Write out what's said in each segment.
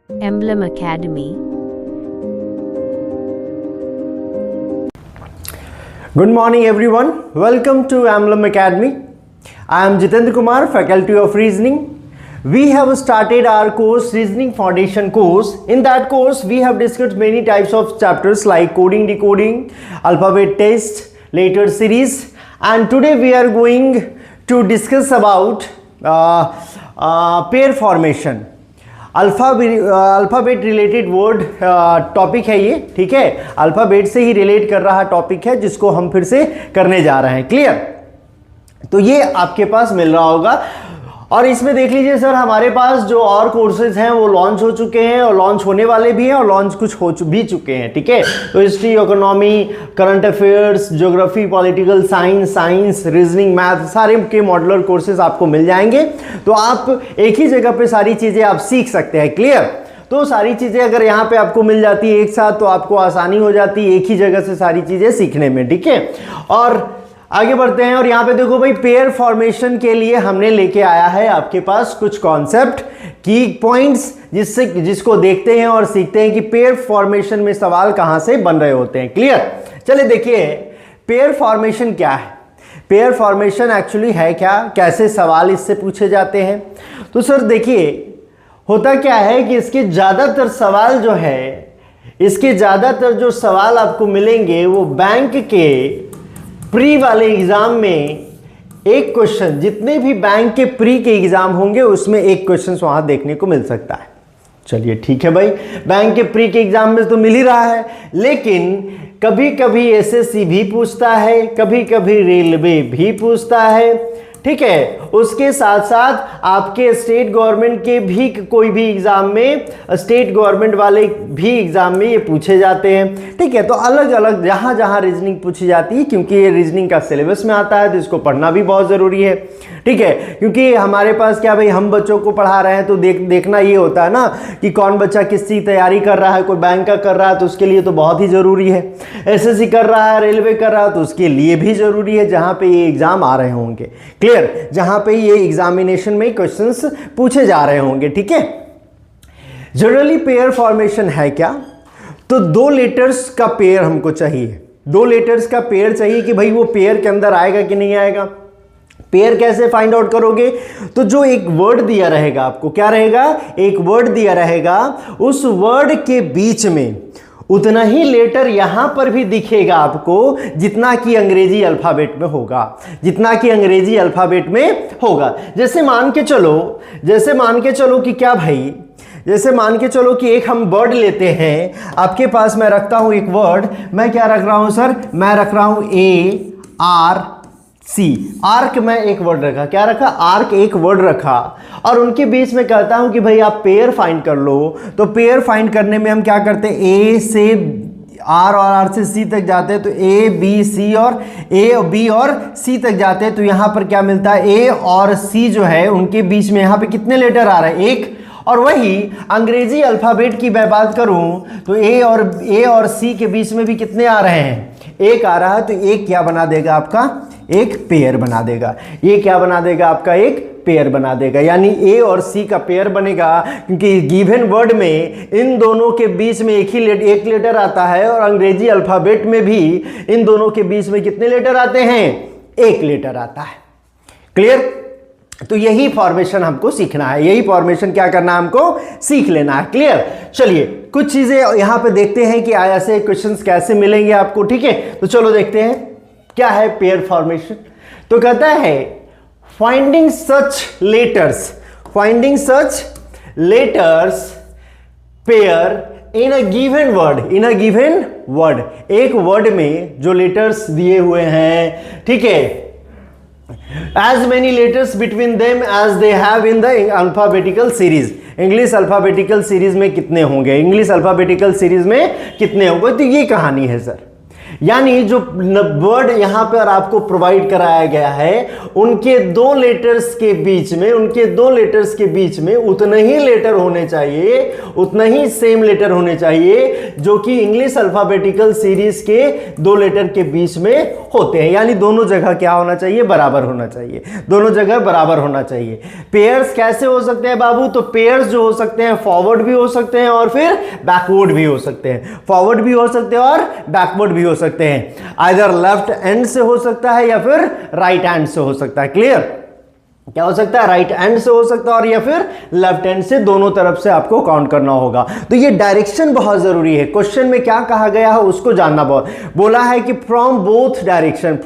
Emblem Academy. Good morning everyone. Welcome to Emblem Academy. I am Jitendra Kumar, Faculty of Reasoning. We have started our course, Reasoning Foundation course. In that course, we have discussed many types of chapters like coding, decoding, alphabet test, later series, and today we are going to discuss about pair formation. Alphabet related word topic है ये, ठीक है। Alphabet से ही relate कर रहा topic है जिसको हम फिर से करने जा रहे हैं। क्लियर? तो ये आपके पास मिल रहा होगा और इसमें देख लीजिए सर, हमारे पास जो और कोर्सेज हैं वो लॉन्च हो चुके हैं और लॉन्च होने वाले भी हैं और लॉन्च कुछ हो भी चुके हैं, ठीक है। तो history, economy, current affairs, geography, political science, reasoning, math, सारे के मॉड्यूलर कोर्सेज आपको मिल जाएंगे। तो आप एक ही जगह पे सारी चीज़ें आप सीख सकते हैं। क्लियर? तो सारी चीज़ें अगर यहाँ पे आपको मिल जाती है एक साथ तो आपको आसानी हो जाती है एक ही जगह से सारी चीज़ें सीखने में, ठीक है। और आगे बढ़ते हैं और यहाँ पे देखो भाई, पेयर फॉर्मेशन के लिए हमने लेके आया है आपके पास कुछ कॉन्सेप्ट, की पॉइंट्स, जिसको देखते हैं और सीखते हैं कि पेयर फॉर्मेशन में सवाल कहाँ से बन रहे होते हैं। क्लियर? चले देखिए, पेयर फॉर्मेशन क्या है। पेयर फॉर्मेशन एक्चुअली है क्या, कैसे सवाल इससे पूछे जाते हैं। तो सर देखिए, होता क्या है कि इसके ज़्यादातर सवाल जो है, इसके ज़्यादातर जो सवाल आपको मिलेंगे वो बैंक के प्री वाले एग्जाम में एक क्वेश्चन, जितने भी बैंक के प्री के एग्जाम होंगे उसमें एक क्वेश्चन वहां देखने को मिल सकता है। चलिए ठीक है भाई, बैंक के प्री के एग्जाम में तो मिल ही रहा है, लेकिन कभी कभी एसएससी भी पूछता है, कभी कभी रेलवे भी पूछता है, ठीक है। उसके साथ साथ आपके स्टेट गवर्नमेंट के भी कोई भी एग्जाम में, स्टेट गवर्नमेंट वाले भी एग्जाम में ये पूछे जाते हैं, ठीक है। तो अलग अलग जहां जहां रीजनिंग पूछी जाती है, क्योंकि ये रीजनिंग का सिलेबस में आता है तो इसको पढ़ना भी बहुत ज़रूरी है, ठीक है। क्योंकि हमारे पास क्या भाई, हम बच्चों को पढ़ा रहे हैं तो देखना ये होता है ना कि कौन बच्चा किस चीज़ तैयारी कर रहा है। कोई बैंक का कर रहा है तो उसके लिए तो बहुत ही ज़रूरी है, एसएससी कर रहा है, रेलवे कर रहा है तो उसके लिए भी ज़रूरी है, जहाँ पे ये एग्ज़ाम आ रहे होंगे। क्लियर? जहाँ पे ये एग्जामिनेशन में क्वेश्चंस पूछे जा रहे होंगे, ठीक है। जनरली पेयर फॉर्मेशन है क्या, तो दो लेटर्स का पेयर हमको चाहिए, दो लेटर्स का पेयर चाहिए कि भाई वो पेयर के अंदर आएगा कि नहीं आएगा। पेयर कैसे फाइंड आउट करोगे, तो जो एक वर्ड दिया रहेगा आपको, क्या रहेगा, एक वर्ड दिया रहेगा, उस वर्ड के बीच में उतना ही लेटर यहां पर भी दिखेगा आपको जितना कि अंग्रेजी अल्फाबेट में होगा, जितना कि अंग्रेजी अल्फाबेट में होगा। जैसे मान के चलो कि क्या भाई, जैसे मान के चलो कि एक हम वर्ड लेते हैं, आपके पास मैं रखता हूं एक वर्ड, मैं क्या रख रहा हूं सर, मैं रख रहा हूं ARC, आर्क में एक वर्ड रखा, क्या रखा, आर्क एक वर्ड रखा, और उनके बीच में कहता हूं कि भाई आप पेयर फाइंड कर लो। तो पेयर फाइंड करने में हम क्या करते हैं, ए से आर और आर से सी तक जाते हैं, तो ए बी सी और ए बी और सी तक जाते हैं। तो यहां पर क्या मिलता है, ए और सी जो है उनके बीच में यहां पे कितने लेटर आ रहे हैं, एक। और वही अंग्रेजी अल्फाबेट की मैं बात करूं तो ए और सी के बीच में भी कितने आ रहे हैं, एक आ रहा है। तो एक क्या बना देगा आपका, एक पेयर बना देगा। ये क्या बना देगा आपका, एक पेयर बना देगा, यानी ए और सी का पेयर बनेगा, क्योंकि गिवन वर्ड में इन दोनों के बीच में एक लेटर आता है और अंग्रेजी अल्फाबेट में भी इन दोनों के बीच में कितने लेटर आते हैं, एक लेटर आता है। क्लियर? तो यही फॉर्मेशन हमको सीखना है, यही फॉर्मेशन क्या करना है, हमको सीख लेना है। क्लियर? चलिए कुछ चीजें यहां पे देखते हैं कि ऐसे क्वेश्चंस कैसे मिलेंगे आपको, ठीक है। तो चलो देखते हैं क्या है पेयर फॉर्मेशन। तो कहता है finding such letters pair in a given word, एक वर्ड में जो लेटर्स दिए हुए हैं, ठीक है, as many letters between them as they have in the alphabetical series। English alphabetical series में कितने होंगे, इंग्लिश अल्फाबेटिकल सीरीज में कितने होंगे। तो ये कहानी है सर, यानी जो वर्ड यहां पर आपको प्रोवाइड कराया गया है उनके दो लेटर्स के बीच में उतने ही लेटर होने चाहिए, उतना ही सेम लेटर होने चाहिए जो कि इंग्लिश अल्फाबेटिकल सीरीज के दो लेटर के बीच में होते हैं। यानी दोनों जगह क्या होना चाहिए, बराबर होना चाहिए, दोनों जगह बराबर होना चाहिए। पेयर्स कैसे हो सकते हैं बाबू, तो पेयर्स जो हो सकते हैं फॉरवर्ड भी हो सकते हैं और फिर बैकवर्ड भी हो सकते हैं, फॉरवर्ड भी हो सकते हैं और बैकवर्ड भी हो सकते हैं। आइदर लेफ्ट एंड से हो सकता है या फिर राइट हैंड से हो सकता है। क्लियर, क्या हो सकता है, राइट हैंड से हो सकता है और या फिर लेफ्ट हैंड से, दोनों तरफ से आपको काउंट करना होगा। तो ये डायरेक्शन बहुत जरूरी है। क्वेश्चन में क्या कहा गया है उसको जानना बहुत, बोला है कि from both direction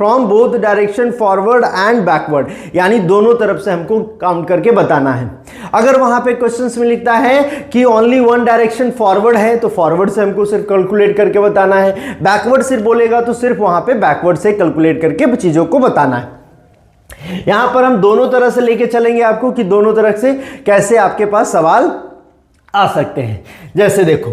forward and backward, यानी दोनों तरफ से हमको काउंट करके बताना है। अगर वहां पे क्वेश्चंस में लिखता है कि ओनली वन डायरेक्शन फॉरवर्ड है तो फॉरवर्ड से हमको सिर्फ कैलकुलेट करके बताना है, बैकवर्ड सिर्फ बोलेगा तो सिर्फ वहां पे बैकवर्ड से कैलकुलेट करके चीजों को बताना है। यहां पर हम दोनों तरह से लेके चलेंगे आपको कि दोनों तरह से कैसे आपके पास सवाल आ सकते हैं। जैसे देखो,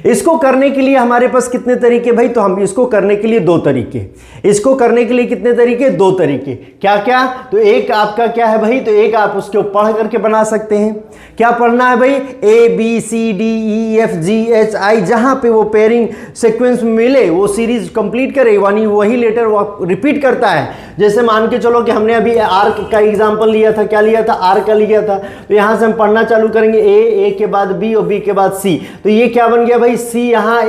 इसको करने के लिए हमारे पास कितने तरीके भाई, तो हम इसको करने के लिए दो तरीके, इसको करने के लिए कितने तरीके, दो तरीके। क्या क्या, तो एक आपका क्या है भाई, तो एक आप उसके पढ़ करके बना सकते हैं। क्या पढ़ना है भाई, A B C D E F G H I, जहां पे वो पेयरिंग सीक्वेंस मिले वो सीरीज कंप्लीट करे, यानी वही लेटर वो रिपीट करता है। जैसे मान के चलो कि हमने अभी आर का एग्जांपल लिया था, क्या लिया था, आर का लिया था, तो यहां से हम पढ़ना चालू करेंगे ए के बाद बी और बी के बाद सी, तो ये क्या बन गया भाई, सी यहां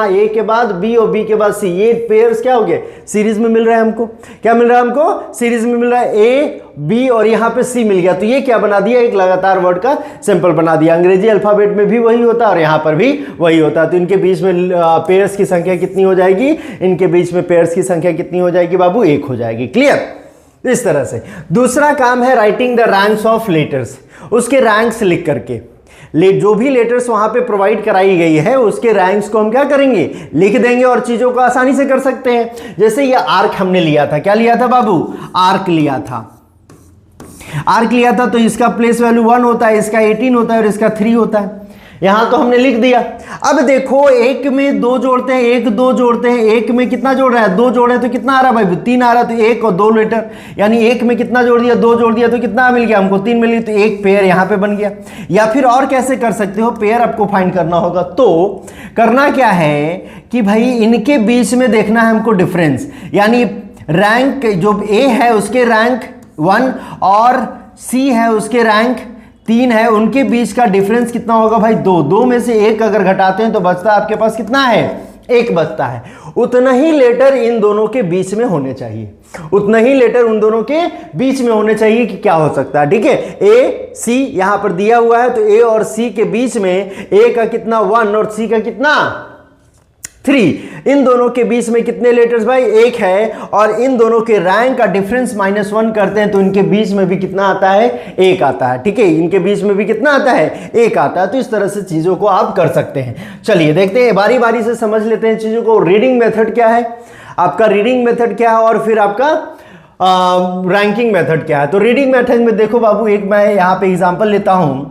ए के बाद बी और बी के बाद सी, ये पेयर्स क्या हो गए, सीरीज में मिल रहा है हमको। क्या मिल रहा है हमको, सीरीज में मिल रहा है, ए बी और यहां पे सी मिल गया, तो ये क्या बना दिया, एक लगातार वर्ड का सिंपल बना दिया। अंग्रेजी अल्फाबेट में भी वही होता है और यहां पर भी वही होता है, तो इनके बीच में पेयर्स की संख्या कितनी हो जाएगी, इनके बीच में पेयर्स की संख्या कितनी हो जाएगी बाबू, एक हो जाएगी। क्लियर, इस तरह से। दूसरा काम है writing the ranks of letters, उसके रैंक्स लिख करके, जो भी लेटर्स वहां पे प्रोवाइड कराई गई है उसके रैंक्स को हम क्या करेंगे, लिख देंगे और चीजों को आसानी से कर सकते हैं। जैसे ये आर्क हमने लिया था, क्या लिया था बाबू, आर्क लिया था, आर्क लिया था, तो इसका प्लेस वैल्यू 1 होता है, इसका 18 होता है और इसका 3 होता है। यहां तो हमने लिख दिया। अब देखो, एक में दो जोड़ते हैं, एक दो जोड़ते हैं, एक में कितना जोड़ रहा है, दो जोड़े तो कितना आ रहा है भाई, 3 आ रहा है, तो एक और दो लेटर, यानी एक में कितना जोड़ दिया, दो जोड़ दिया तो कितना मिल गया हमको, 3 मिल गया, तो एक पेयर यहां पे बन गया। या फिर और कैसे कर सकते हो, पेयर आपको फाइंड करना होगा, तो करना क्या है कि भाई इनके बीच में देखना है हमको डिफरेंस, यानी रैंक जो ए है उसके रैंक 1 और सी है उसके रैंक 3 है, उनके बीच का डिफरेंस कितना होगा भाई, 2। 2 में से 1 अगर घटाते हैं तो बचता आपके पास कितना है, 1 बचता है। उतना ही लेटर इन दोनों के बीच में होने चाहिए, उतना ही लेटर उन दोनों के बीच में होने चाहिए कि क्या हो सकता है। ठीक है, ए सी यहां पर दिया हुआ है, तो ए और सी के बीच में ए का कितना 1 और सी का कितना 3, इन दोनों के बीच में कितने लेटर्स भाई, 1 है, और इन दोनों के रैंक का डिफरेंस -1 करते हैं तो इनके बीच में भी कितना आता है, 1 आता है। ठीक है, इनके बीच में भी कितना आता है, 1 आता है। तो इस तरह से चीजों को आप कर सकते हैं। चलिए देखते हैं, बारी बारी से समझ लेते हैं चीजों को। रीडिंग मेथड क्या है आपका, रीडिंग मेथड क्या है, और फिर आपका रैंकिंग मेथड क्या है। तो रीडिंग मेथड में देखो बाबू, एक मैं यहां पे एग्जांपल लेता हूं,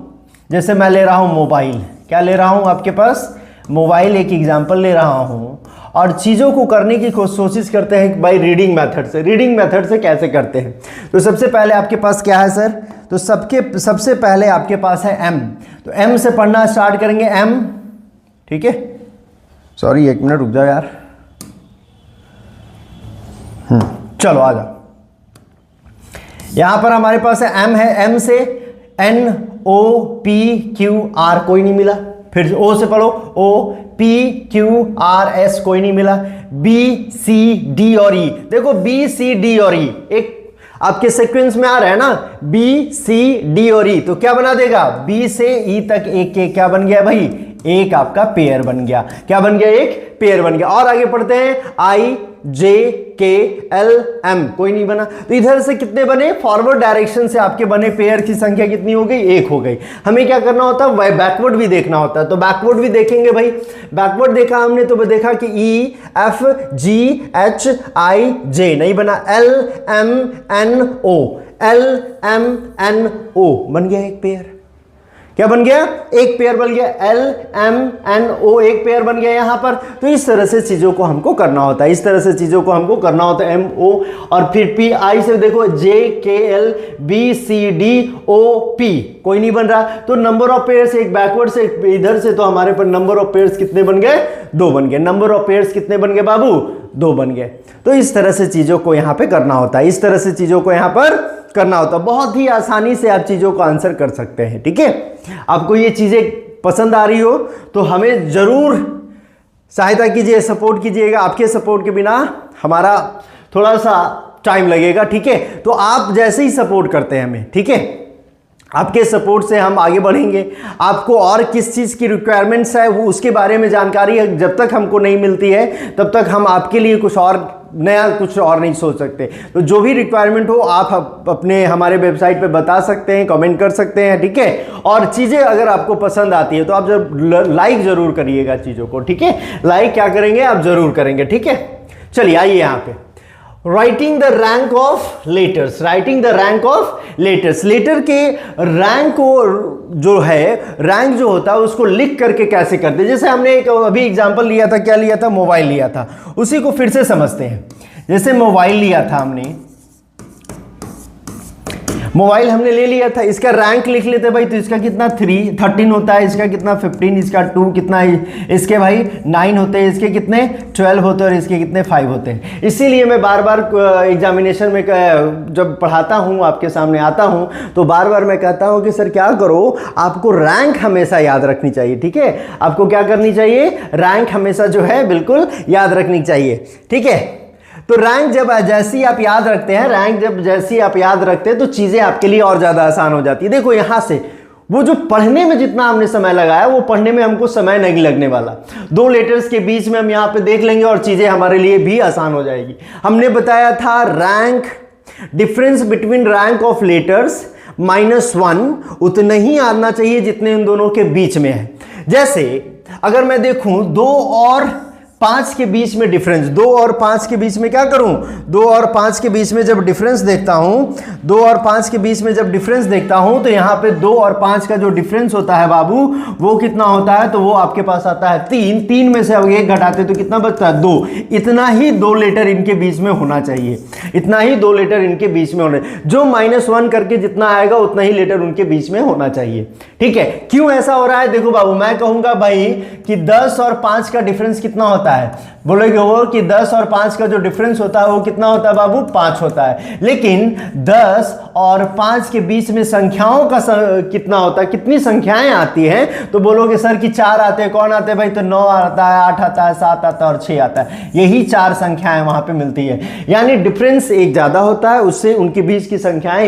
जैसे मैं ले रहा हूं मोबाइल, क्या ले रहा हूं आपके पास, मोबाइल एक एग्जांपल ले रहा हूं, और चीज़ों को करने की कोशिश करते हैं बाय रीडिंग मेथड से। रीडिंग मेथड से कैसे करते हैं, तो सबसे पहले आपके पास क्या है सर, तो सबसे पहले आपके पास है एम, तो एम से पढ़ना स्टार्ट करेंगे, एम। ठीक है, सॉरी 1 मिनट रुक जाओ यार, चलो आ जाओ। यहां पर हमारे पास है एम, है एम से N O P Q R कोई नहीं मिला, फिर ओ से पढ़ो, O P Q R S कोई नहीं मिला, B C D और E, देखो B C D और E एक आपके सीक्वेंस में आ रहा है ना, B C D और E, तो क्या बना देगा, B से E तक एक क्या बन गया भाई, एक आपका पेयर बन गया। क्या बन गया, एक पेयर बन गया। और आगे पढ़ते हैं, I J K L M कोई नहीं बना, तो इधर से कितने बने, फॉरवर्ड डायरेक्शन से आपके बने पेयर की संख्या कितनी हो गई, 1 हो गई। हमें क्या करना होता है, बैकवर्ड भी देखना होता है, तो बैकवर्ड भी देखेंगे भाई। बैकवर्ड देखा हमने तो देखा कि E F G H I J नहीं बना, L M N O, L M N O बन गया एक पेयर। क्या बन गया, एक पेयर बन गया, L M N O एक पेयर बन गया यहां पर। तो इस तरह से चीजों को हमको करना होता है, इस तरह से चीजों को हमको करना होता है। MO और फिर PI से देखो JKL BCD OP कोई नहीं बन रहा, तो नंबर ऑफ पेयर्स एक बैकवर्ड से इधर से, तो हमारे पर नंबर ऑफ पेयर्स कितने बन गए, 2 बन गए। नंबर ऑफ पेयर्स कितने बन गए बाबू, 2 बन गए। तो इस तरह से चीजों को यहां पे करना होता है, इस तरह से चीजों को यहां पर करना होता है। बहुत ही आसानी से आप चीजों को आंसर कर सकते हैं, ठीक है। आपको ये चीजें पसंद आ रही हो तो हमें जरूर सहायता कीजिए, सपोर्ट कीजिएगा। आपके सपोर्ट के बिना हमारा थोड़ा सा टाइम लगेगा, ठीक है। तो आप जैसे ही सपोर्ट करते हैं हमें, ठीक है, आपके सपोर्ट से हम आगे बढ़ेंगे। आपको और किस चीज़ की रिक्वायरमेंट्स है वो उसके बारे में जानकारी जब तक हमको नहीं मिलती है तब तक हम आपके लिए कुछ और नया कुछ और नहीं सोच सकते। तो जो भी रिक्वायरमेंट हो आप अपने हमारे वेबसाइट पे बता सकते हैं, कमेंट कर सकते हैं, ठीक है। और चीज़ें अगर आपको पसंद आती है तो आप जब लाइक ज़रूर करिएगा चीज़ों को, ठीक है। लाइक क्या करेंगे आप ज़रूर करेंगे, ठीक है। चलिए आइए यहाँ पे writing the rank of letters, writing the rank of letters. Letter के रैंक को जो है, रैंक जो होता है उसको लिख करके कैसे करते हैं। जैसे हमने एक अभी एग्जांपल लिया था, क्या लिया था, मोबाइल लिया था, उसी को फिर से समझते हैं। जैसे मोबाइल लिया था हमने, मोबाइल हमने ले लिया था, इसका रैंक लिख लेते भाई, तो इसका कितना 13 होता है, इसका कितना 15, इसका 2 कितना, इसके भाई 9 होते हैं, इसके कितने 12 होते हैं और इसके कितने 5 होते हैं। इसीलिए मैं बार बार एग्जामिनेशन में जब पढ़ाता हूँ, आपके सामने आता हूँ, तो बार बार मैं कहता हूँ कि सर क्या करो, आपको रैंक हमेशा याद रखनी चाहिए, ठीक है। आपको क्या करनी चाहिए, रैंक हमेशा जो है बिल्कुल याद रखनी चाहिए, ठीक है। तो रैंक जब जैसी आप याद रखते हैं, रैंक जब जैसी आप याद रखते हैं तो चीज़ें आपके लिए और ज़्यादा आसान हो जाती है। देखो यहाँ से वो जो पढ़ने में जितना हमने समय लगाया वो पढ़ने में हमको समय नहीं लगने वाला। 2 लेटर्स के बीच में हम यहाँ पे देख लेंगे और चीज़ें हमारे लिए भी आसान हो जाएगी। हमने बताया था rank, difference between rank of letters -1 उतना ही आना चाहिए जितने इन दोनों के बीच में है। जैसे अगर मैं देखूं 2 और 5 के बीच में डिफरेंस, 2 और 5 के बीच में क्या करूं, 2 और 5 के बीच में जब डिफरेंस देखता हूं, 2 और 5 के बीच में जब डिफरेंस देखता हूं तो यहां पे 2 और 5 का जो डिफरेंस होता है बाबू वो कितना होता है, तो वो आपके पास आता है 3। 3 में से अब 1 घटाते तो कितना बचता है 2। इतना ही 2 लेटर इनके बीच में होना चाहिए, इतना ही 2 लेटर इनके बीच में होना, जो -1 करके जितना आएगा उतना ही लेटर उनके बीच में होना चाहिए, ठीक है। क्यों ऐसा हो रहा है, देखो बाबू मैं कहूंगा भाई कि 10 और 5 का डिफरेंस कितना होता है, बोलोगे वो कि 10 और 5 का जो डिफरेंस होता है वो कितना होता है बाबू, 5 होता है। लेकिन 10 और 5 के बीच में संख्याओं का कितना होता है, कितनी संख्याएं आती हैं, तो बोलोगे सर कि 4 आते हैं। कौन आते हैं भाई, तो 9 आता है, 8 आता है, 7 आता है और 6 आता है। यही 4 संख्याएं वहां पे मिलती है। यानी डिफरेंस एक ज्यादा होता है, उससे उनके बीच की संख्याएं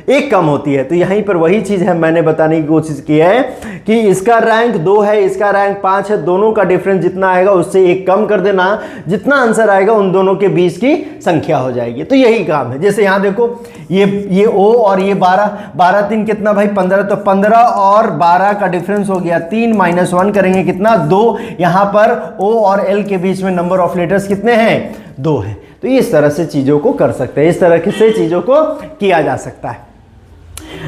एक कम होती है। तो यहीं पर वही चीज है, मैंने बताने की कोशिश की है कि इसका रैंक 2 है, इसका रैंक 5 है, दोनों का डिफरेंस जितना आएगा उससे 1 कम कर देना, जितना आंसर आएगा उन दोनों के बीच की संख्या हो जाएगी। तो यही काम है। जैसे यहां देखो ये O और ये 12 3 कितना भाई 15, तो 15 और 12 का डिफरेंस हो गया 3, -1 करेंगे कितना 2। यहां पर O और L के बीच में नंबर ऑफ लेटर्स कितने हैं, 2 है। तो इस तरह से चीजों को कर सकते हैं, इस तरह से चीजों को किया जा सकता है।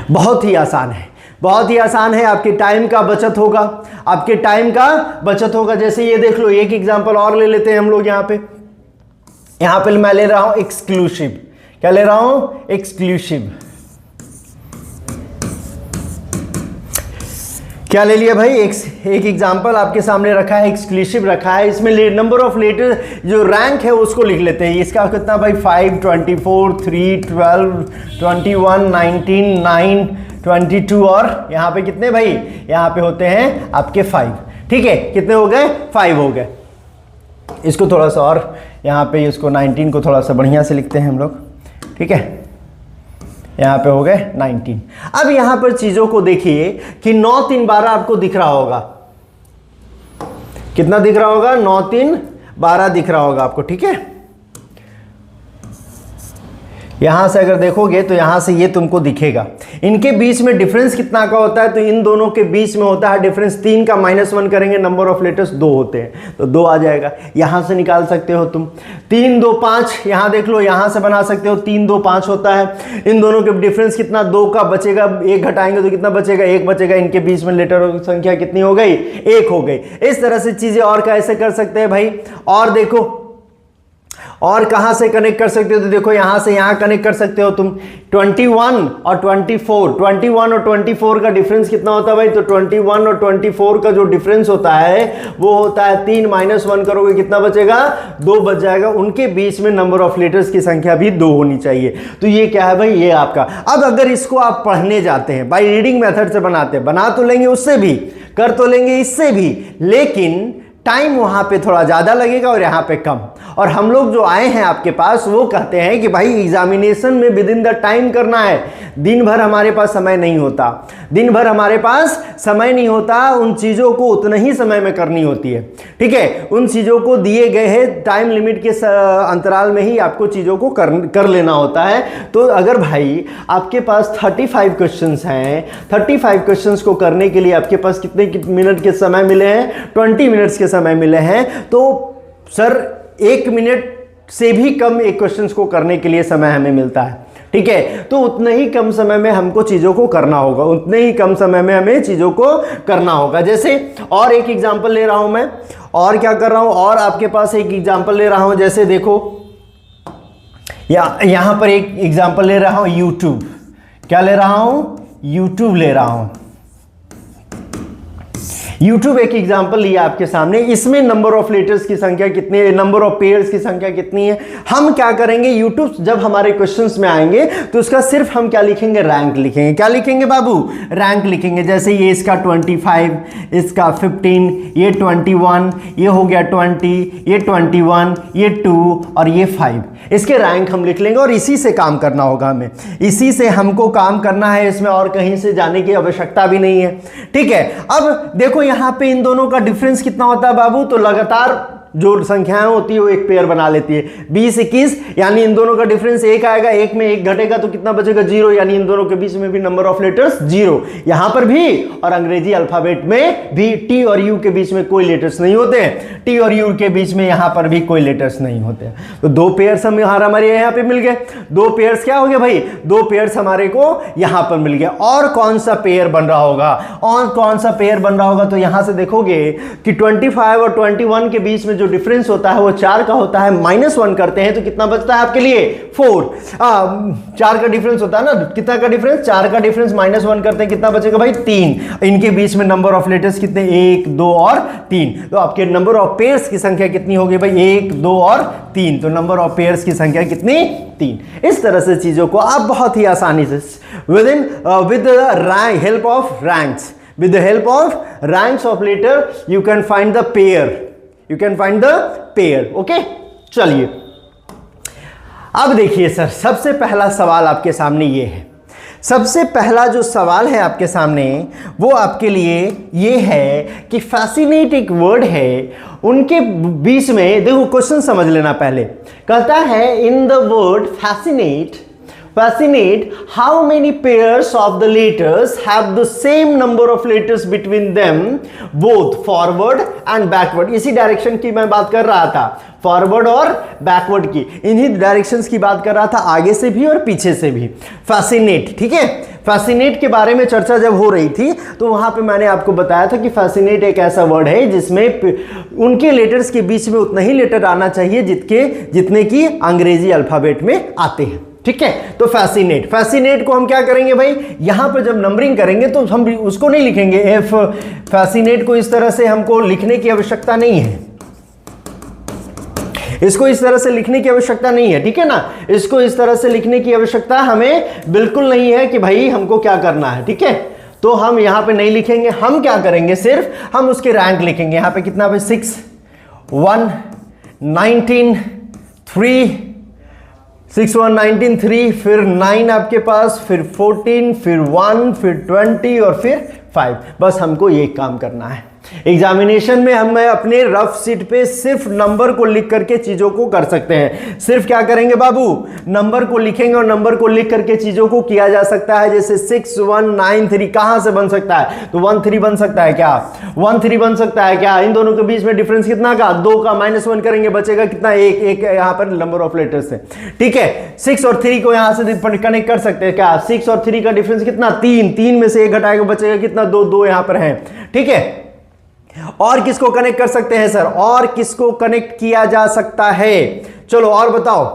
बहुत ही आसान है, बहुत ही आसान है। आपके टाइम का बचत होगा, आपके टाइम का बचत होगा। जैसे ये देख लो, एक एग्जांपल और ले लेते हैं हम लोग। यहां पे मैं ले रहा हूं एक्सक्लूसिव। क्या ले रहा हूं, एक्सक्लूसिव। क्या ले लिया भाई, एक एग्जांपल आपके सामने रखा है, एक्सक्लूसिव रखा है। इसमें नंबर ऑफ लेटर जो रैंक है उसको लिख लेते हैं। इसका कितना भाई 5, 24, 3, 12, 21, 19, 9, 22 और यहाँ पे कितने भाई, यहाँ पे होते हैं आपके 5, ठीक है। कितने हो गए, 5 हो गए। इसको थोड़ा सा और यहाँ पे इसको 19 को थोड़ा सा बढ़िया से लिखते हैं हम लोग, ठीक है। यहाँ पे हो गए 19। अब यहाँ पर चीजों को देखिए कि 9 3 12 आपको दिख रहा होगा, कितना दिख रहा होगा, 9 3 12 दिख रहा होगा आपको, ठीक है। यहां से अगर देखोगे तो यहां से ये तुमको दिखेगा। इनके बीच में डिफरेंस कितना का होता है, तो इन दोनों के बीच में होता है डिफरेंस 3 का -1 करेंगे, नंबर ऑफ लेटर्स 2 होते हैं तो 2 आ जाएगा। यहां से निकाल सकते हो तुम 3 2 5, यहां देख लो यहां से बना सकते हो 3 2 5 होता है। इन दोनों के डिफरेंस कितना 2 का बचेगा, 1 घटाएंगे तो कितना बचेगा 1 बचेगा। इनके बीच में लेटर की संख्या कितनी हो गई 1 हो गई। इस तरह से चीजें और कैसे कर सकते हैं भाई, और देखो और कहां से कनेक्ट कर सकते हो, तो देखो यहां से यहां कनेक्ट कर सकते हो तुम 21 और 24, 21 और 24 का डिफरेंस कितना होता है भाई, तो 21 और 24 का जो डिफरेंस होता है वो होता है 3 -1 करोगे कितना बचेगा 2 बच जाएगा। उनके बीच में नंबर ऑफ लेटर्स की संख्या भी 2 होनी चाहिए। तो ये क्या है भाई, ये आपका। अब अगर इसको आप पढ़ने जाते हैं बाई रीडिंग मेथड से बनाते हैं, बना तो लेंगे उससे भी, कर तो लेंगे इससे भी, लेकिन टाइम वहां पे थोड़ा ज्यादा लगेगा और यहां पे कम। और हम लोग जो आए हैं आपके पास वो कहते हैं कि भाई एग्जामिनेशन में विद इन द टाइम करना है। दिन भर हमारे पास समय नहीं होता, दिन भर हमारे पास समय नहीं होता, उन चीजों को उतना ही समय में करनी होती है। ठीक है, उन चीजों को दिए गए हैं टाइम लिमिट के अंतराल में ही आपको चीजों को कर लेना होता है। तो अगर भाई आपके पास 35 क्वेश्चंस हैं, 35 क्वेश्चंस को करने के लिए आपके पास कितने मिनट के समय मिले हैं, 20 मिनट्स के समय मिले हैं, तो सर 1 मिनट से भी कम एक क्वेश्चंस को करने के लिए समय हमें मिलता है। ठीक है, तो उतने ही कम समय में हमको चीजों को करना होगा, उतने ही कम समय में हमें चीजों को करना होगा। जैसे और एक एग्जांपल ले रहा हूं मैं, और क्या कर रहा हूं, और आपके पास एक एग्जांपल ले रहा हूं। जैसे देखो यहां पर एक एग्जांपल ले रहा हूं, यूट्यूब। क्या ले रहा हूं, यूट्यूब ले रहा हूं। YouTube एक एग्जांपल लिया आपके सामने, इसमें नंबर ऑफ लेटर्स की संख्या कितनी है, नंबर ऑफ पेयर्स की संख्या कितनी है। हम क्या करेंगे, YouTube जब हमारे क्वेश्चंस में आएंगे तो उसका सिर्फ हम क्या लिखेंगे, रैंक लिखेंगे। क्या लिखेंगे बाबू, रैंक लिखेंगे। जैसे ये इसका 25, इसका 15, ये 21, ये हो गया 20, ये 21, ये 2 और ये 5, इसके रैंक हम लिख लेंगे और इसी से काम करना होगा हमें, इसी से हमको काम करना है, इसमें और कहीं से जाने की आवश्यकता भी नहीं है। ठीक है, अब देखो यहां पे इन दोनों का डिफरेंस कितना होता है बाबू, तो लगातार जो संख्याएं होती है वो एक पेयर बना लेती है। 20 21 यानी इन दोनों का डिफरेंस 1 आएगा, 1 में 1 घटेगा तो कितना बचेगा 0, यानी इन दोनों के बीच में भी नंबर ऑफ लेटर्स 0, यहां पर भी और अंग्रेजी अल्फाबेट में भी टी और यू के बीच में कोई लेटर्स नहीं होते हैं, टी और यू के बीच में यहां पर भी कोई लेटर्स नहीं होते हैं। तो 2 पेयर्स हम हमारे यहां पे मिल गए, 2 पेयर्स क्या हो गए भाई, 2 पेयर्स हमारे को यहां पर मिल गया। और कौन सा पेयर बन रहा होगा, और कौन सा पेयर बन रहा होगा, तो यहां से देखोगे कि 25 और 21 के बीच में जो डिफरेंस होता है वो 4 का होता है, -1 करते हैं तो कितना बचता है आपके लिए 4। 4 का डिफरेंस होता है ना, कितना का डिफरेंस, 4 का डिफरेंस -1 करते हैं कितना बचेगा भाई 3। इनके बीच में नंबर ऑफ लेटर्स कितने, 1 2 और 3, तो आपके नंबर ऑफ पेयर्स की संख्या कितनी होगी भाई 1 2 और 3, तो नंबर ऑफ पेयर्स की संख्या कितनी 3। इस तरह से चीजों को आप बहुत ही आसानी से with help of ranks, with the help of ranks of letter you can find the pair, you can find the pair, okay। चलिए अब देखिए सर, सबसे पहला सवाल आपके सामने ये है। सबसे पहला जो सवाल है आपके सामने वो आपके लिए ये है कि फैसिनेट एक वर्ड है, उनके बीच में देखो क्वेश्चन समझ लेना पहले। कहता है in the word fascinate, fascinate, how many pairs of the letters have the same number of letters between them both forward and backward। इसी डायरेक्शन की मैं बात कर रहा था, फॉरवर्ड और बैकवर्ड की, इन्हीं डायरेक्शंस की बात कर रहा था, आगे से भी और पीछे से भी। फैसिनेट, ठीक है, फैसिनेट के बारे में चर्चा जब हो रही थी तो वहां पे मैंने आपको बताया था कि फैसिनेट एक ऐसा वर्ड है जिसमें उनके लेटर्स के बीच में उतना ही लेटर आना चाहिए जितने की अंग्रेजी अल्फाबेट में आते हैं। ठीक है, तो फैसिनेट, फैसिनेट को हम क्या करेंगे भाई, यहां पर जब नंबरिंग करेंगे तो हम उसको नहीं लिखेंगे एफ, फैसिनेट को इस तरह से हमको लिखने की आवश्यकता नहीं है, इसको इस तरह से लिखने की आवश्यकता नहीं है। ठीक है ना, इसको इस तरह से लिखने की आवश्यकता हमें बिल्कुल नहीं है कि भाई हमको क्या करना है। ठीक है, तो हम यहां पे नहीं लिखेंगे, हम क्या करेंगे, सिर्फ हम उसके रैंक लिखेंगे। यहां पे कितना भाई 6 1 19 3 6 1 19 3, फिर 9 आपके पास, फिर 14, फिर 1, फिर 20 और फिर 5। बस हमको ये काम करना है। एग्जामिनेशन में हम अपने रफ सीट पे सिर्फ नंबर को लिख करके चीजों को कर सकते हैं। सिर्फ क्या करेंगे बाबू, नंबर को लिखेंगे और नंबर को लिख करके चीजों को किया जा सकता है। जैसे 6193 कहां से बन सकता है, तो 13 बन सकता है क्या, 13 बन सकता है क्या। इन दोनों के बीच में डिफरेंस कितना का, 2 का, -1 करेंगे बचेगा कितना, एक यहां पर नंबर ऑफ लेटर्स है। ठीक है, 6 और 3 को यहां से कनेक्ट कर सकते हैं क्या, 6 और 3 का डिफरेंस कितना, 3 में से 1 घटाएगा बचेगा कितना, 2 यहां पर है। ठीक है, और किसको कनेक्ट कर सकते हैं सर, और किसको कनेक्ट किया जा सकता है, चलो और बताओ।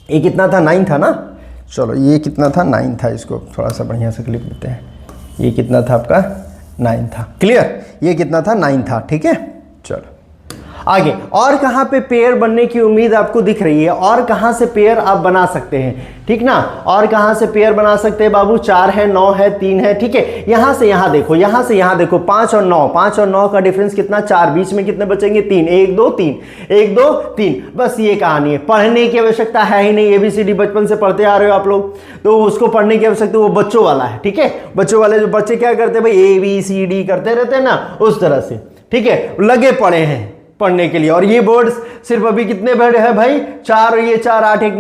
ये कितना था, 9 था ना, चलो ये कितना था, 9 था, इसको थोड़ा सा बढ़िया से क्लिप लेते हैं। ये कितना था आपका, 9 था, क्लियर, ये कितना था, 9 था। ठीक है, चलो आगे। और कहां पे पेयर बनने की उम्मीद आपको दिख रही है, और कहां से पेयर आप बना सकते हैं, ठीक ना, और कहां से पेयर बना सकते हैं बाबू, 4 है, 9 है, 3 है। ठीक है, यहां से यहां देखो, यहां से यहां देखो, 5 और 9 का डिफरेंस कितना, 4, बीच में कितने बचेंगे, 3, 1 2 3, 1 2 3, बस ये कहानी है। पढ़ने की आवश्यकता है ही नहीं, ABCD बचपन से पढ़ते आ रहे हो आप लोग, तो उसको पढ़ने की आवश्यकता, वो बच्चों वाला है। ठीक है, बच्चों वाले जो बच्चे क्या करते हैं भाई, ABCD करते रहते हैं ना, उस तरह से। ठीक है, लगे पड़े हैं पढ़ने के लिए। और ये वर्ड्स सिर्फ अभी कितने वर्ड है भाई, 4, और ये 4 8 1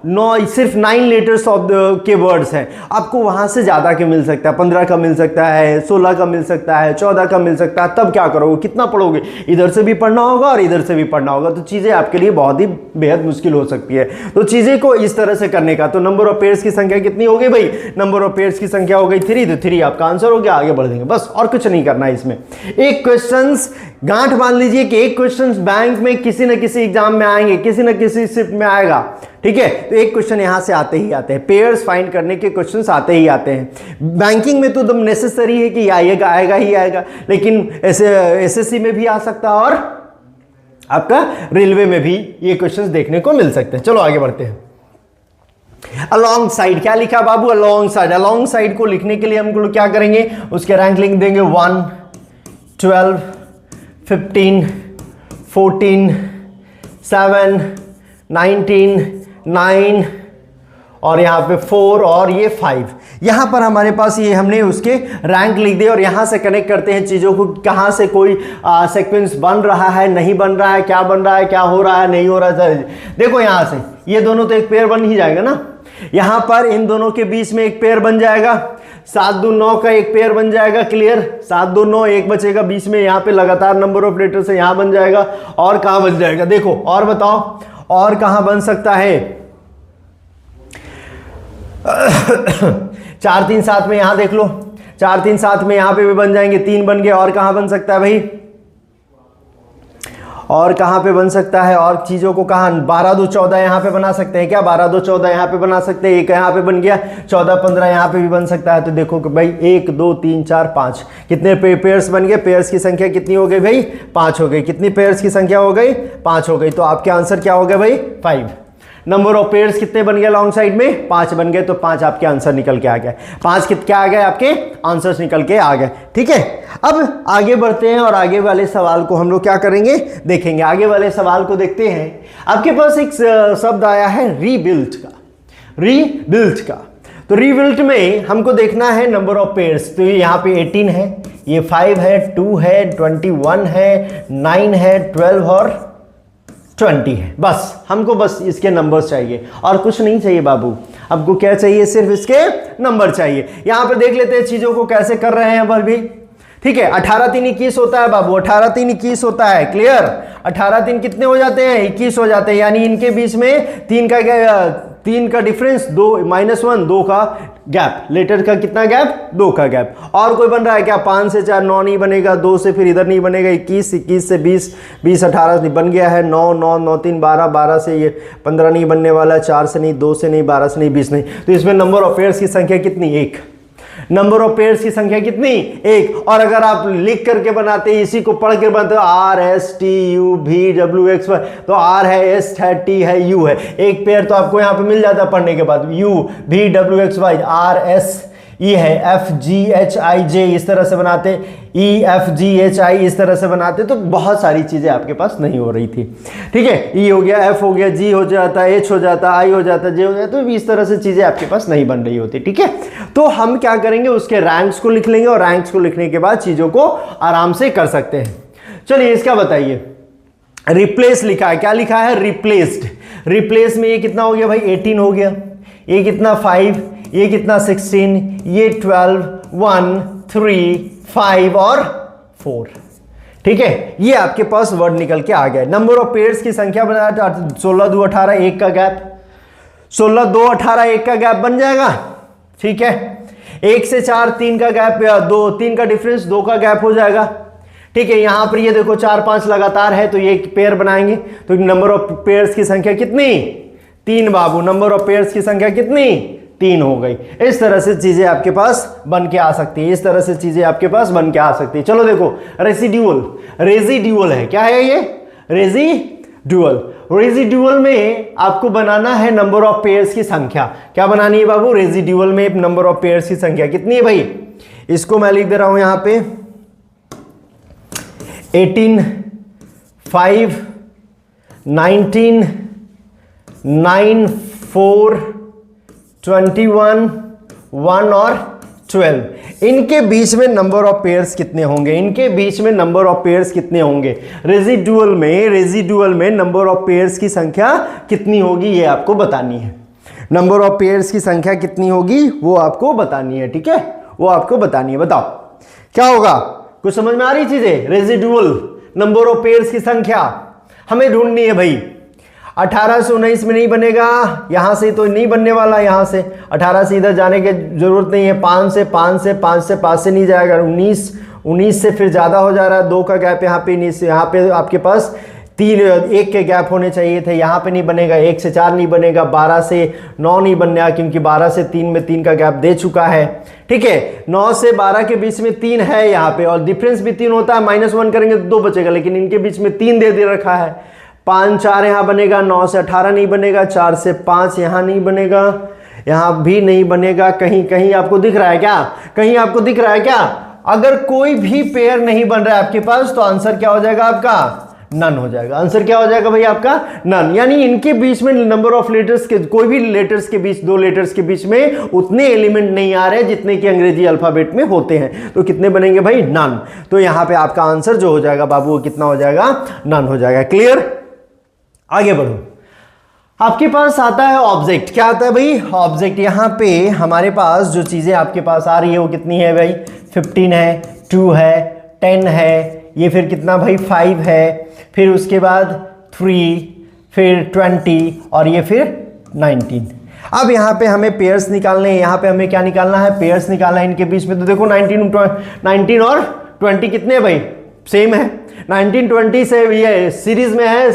9 सिर्फ 9 लेटर्स ऑफ के वर्ड्स हैं। आपको वहां से ज्यादा के मिल सकता है, 15 का मिल सकता है, 16 का मिल सकता है, 14 का मिल सकता है। तब क्या करोगे, कितना पढ़ोगे, इधर से भी पढ़ना होगा और इधर से भी पढ़ना होगा, तो चीजें आपके लिए बहुत ही बेहद मुश्किल हो सकती है। तो चीजें को इस तरह से करने का, तो नंबर ऑफ पेयर्स की संख्या कितनी हो गई भाई, नंबर ऑफ पेयर्स की संख्या हो गई 3, तो 3 आपका आंसर हो गया, आगे बढ़ देंगे बस, और कुछ नहीं करना है इसमें। एक क्वेश्चन गांठ बांध लीजिए कि एक क्वेश्चन बैंक में किसी न किसी एग्जाम में आएंगे, किसी न किसी शिफ्ट में आएगा। ठीक है, तो एक क्वेश्चन यहां से आते ही आते हैं, पेयर्स फाइंड करने के क्वेश्चंस आते ही आते हैं। बैंकिंग में तो एकदम नेसेसरी है कि आएगा, आएगा ही आएगा, लेकिन एसएससी में भी आ सकता है और आपका रेलवे में भी ये क्वेश्चंस देखने को मिल सकते हैं। चलो आगे बढ़ते हैं। अलॉन्ग साइड क्या लिखा बाबू, अलॉन्ग साइड। अलॉन्ग साइड को लिखने के लिए हम लोग क्या करेंगे, उसके रैंक लिख देंगे 1 12 15 14 7 19 9 और यहां पे 4 और ये 5। यहां पर हमारे पास ये हमने उसके रैंक लिख दिए और यहां से कनेक्ट करते हैं चीजों को, कहां से कोई सीक्वेंस बन रहा है, नहीं बन रहा है, क्या बन रहा है, क्या हो रहा है, नहीं हो रहा है। देखो यहां से ये दोनों तो एक पेयर बन ही जाएगा ना, यहां पर इन दोनों के बीच में एक पेयर बन जाएगा, 7 2 9 का एक पेयर बन जाएगा, क्लियर, 7 2 9 एक बचेगा बीच में, यहां पे लगातार नंबर ऑफ लेटर्स है, यहां बन जाएगा। और कहां बन जाएगा, देखो और बताओ, और कहां बन सकता है 4 3 7 में, यहां देख लो 4 3 7 में, यहां पे भी बन जाएंगे, 3 बन गए। और कहां बन सकता है भाई, और कहां पे बन सकता है, और चीजों को कहां 12 2 14 यहां पे बना सकते हैं क्या, 12 2 14 यहां पे बना सकते हैं, एक यहां पे बन गया, 14 15 यहां पे भी बन सकता है। तो देखो कि भाई 1 2 3 4 5 कितने पेयर्स बन गए, पेयर्स की संख्या कितनी हो गई भाई, 5 हो गई। कितनी पेयर्स की संख्या हो गई, 5 हो गई। तो आपके आंसर क्या हो गया भाई, 5। नंबर ऑफ पेयर्स कितने बन गए लॉन्ग साइड में, 5 बन गए, तो 5 आपके आंसर निकल के आ गए, 5 क्या आ गए आपके आंसर्स निकल के आ गए। ठीक है, अब आगे बढ़ते हैं और आगे वाले सवाल को हम लोग क्या करेंगे, देखेंगे। आगे वाले सवाल को देखते हैं। आपके पास एक शब्द आया है रीबिल्ट का, रीबिल्ट का। तो रीबिल्ट में हमको देखना है नंबर ऑफ पेयर्स। तो यहाँ पे 18 है, ये 5 है, 2 है, 21 है, 9 है, 12 और 20 है। बस हमको बस इसके नंबर्स चाहिए और कुछ नहीं चाहिए बाबू। आपको क्या चाहिए, सिर्फ इसके नंबर चाहिए। यहां पे देख लेते हैं चीजों को कैसे कर रहे हैं पर भी। ठीक है, 18 3 21 होता है बाबू, 18 3 21 होता है, क्लियर। 18 3 कितने हो जाते हैं, 21 हो जाते हैं, यानी इनके बीच में 3 का डिफरेंस, 2 -1 2 का गैप, लेटर का कितना गैप, 2 का गैप। और कोई बन रहा है क्या, 5 से 4 9 नहीं बनेगा, 2 से फिर इधर नहीं बनेगा, 21 21 से 20 20 18 बन गया है, 9 9 9 3 12 12 से ये 15 नहीं बनने वाला, 4 से नहीं, 2 से नहीं, 12 से नहीं, 20 नहीं। तो इसमें नंबर ऑफ पेयर्स की संख्या कितनी, 1। नंबर ऑफ पेयर्स की संख्या कितनी, 1। और अगर आप लिख करके बनाते, इसी को पढ़ के बनाते RSTUVWXY, तो R है, S है, T है, U है, एक पेयर तो आपको यहां पे मिल जाता है पढ़ने के बाद, UVWXY, RS ई है, एफ जी एच आई जे इस तरह से बनाते, ई एफ जी एच आई इस तरह से बनाते, तो बहुत सारी चीजें आपके पास नहीं हो रही थी। ठीक है, ई हो गया, एफ हो गया, जी हो जाता, एच हो जाता, आई हो जाता, जे हो जाता, तो इस तरह से चीजें आपके पास नहीं बन रही होती। ठीक है, तो हम क्या करेंगे, उसके रैंक्स को लिख लेंगे और रैंक्स को लिखने के बाद चीजों को आराम से कर सकते हैं। चलिए इसका बताइए, रिप्लेस लिखा है, क्या लिखा है, रिप्लेस्ड। रिप्लेस में ये कितना हो गया भाई, 18 हो गया, ये कितना 5, ये कितना 16, ये 12, 1, 3, 5 और 4। ठीक है, ये आपके पास वर्ड निकल के आ गया। नंबर ऑफ पेयर्स की संख्या बनाया, 16 2 18, 1 का गैप, 16 2 18, 1 का गैप बन जाएगा। ठीक है, 1 से 4 3 का गैप, 2 3 का डिफरेंस, 2 का गैप हो जाएगा। ठीक है, यहां पर ये देखो 4 5 लगातार है तो ये पेयर बनाएंगे, तो नंबर ऑफ पेयर्स की संख्या कितनी, 3 बाबू। नंबर ऑफ पेयर्स की संख्या कितनी, 3 हो गई। इस तरह से चीजें आपके पास बन के आ सकती है, इस तरह से चीजें आपके पास बन के आ सकती है। चलो देखो, रेसिड्यूअल, रेसिड्यूअल है, क्या है ये, रेसिड्यूअल। रेसिड्यूअल में आपको बनाना है नंबर ऑफ पेयर्स की संख्या। क्या बनानी है बाबू, रेसिड्यूअल में नंबर ऑफ पेयर्स की संख्या कितनी है भाई, इसको मैं लिख दे रहा हूं यहां पे 18 5 19 9 4 21 1 और 12। इनके बीच में नंबर ऑफ पेयर्स कितने होंगे, इनके बीच में नंबर ऑफ पेयर्स कितने होंगे, रेसिड्यूअल में नंबर ऑफ पेयर्स की संख्या कितनी होगी ये आपको बतानी है। नंबर ऑफ पेयर्स की संख्या कितनी होगी वो आपको बतानी है। ठीक है, वो आपको बतानी है। बताओ क्या होगा, कुछ समझ में आ रही चीजें। रेसिड्यूअल नंबर ऑफ पेयर्स की संख्या हमें ढूंढनी है भाई। 18 से 19 में नहीं बनेगा, यहां से तो नहीं बनने वाला, यहां से 18 से इधर जाने की जरूरत नहीं है, 5 से 5 से 5 से 5 से नहीं जाएगा, 19 से फिर ज्यादा हो जा रहा है, 2 का गैप यहाँ पे, 19 यहाँ पे आपके पास 1 के गैप होने चाहिए थे, यहाँ पे नहीं बनेगा, 1 से 4 नहीं बनेगा, 12 से 9 नहीं बनेगा क्योंकि 12 से 3 में 3 का गैप दे चुका है। ठीक है, 9 से 12 के बीच में 3 है यहाँ पे, और डिफरेंस भी 3 होता है, -1 करेंगे तो 2 बचेगा, लेकिन इनके बीच में 3 दे रखा है। 5 4 यहाँ बनेगा, 9 से 18 नहीं बनेगा, 4 से 5 यहाँ नहीं बनेगा, यहाँ भी नहीं बनेगा। कहीं कहीं आपको दिख रहा है क्या, कहीं आपको दिख रहा है क्या, अगर कोई भी पेयर नहीं बन रहा है आपके पास तो आंसर क्या हो जाएगा आपका, नन हो जाएगा। आंसर क्या हो जाएगा भाई आपका, नन। यानी इनके बीच में नंबर ऑफ लेटर्स के, कोई भी लेटर्स के बीच, 2 लेटर्स के बीच में उतने एलिमेंट नहीं आ रहे जितने कि अंग्रेजी अल्फाबेट में होते हैं, तो कितने बनेंगे भाई, नन। तो यहां पे आपका आंसर जो हो जाएगा बाबू वो कितना हो जाएगा, नन हो जाएगा। क्लियर, आगे बढ़ो। आपके पास आता है ऑब्जेक्ट, क्या आता है भाई, ऑब्जेक्ट। यहां पे हमारे पास जो चीजें आपके पास आ रही है वो कितनी है भाई, 15 है, 2 है, 10 है, ये फिर कितना भाई 5 है, फिर उसके बाद 3, फिर 20 और ये फिर 19। अब यहाँ पे हमें पेयर्स निकालने हैं, यहाँ पे हमें क्या निकालना है, पेयर्स निकालना है इनके बीच में। तो देखो 19 और 20 कितने हैं भाई, सेम है। 19 20 से ये सीरीज में है,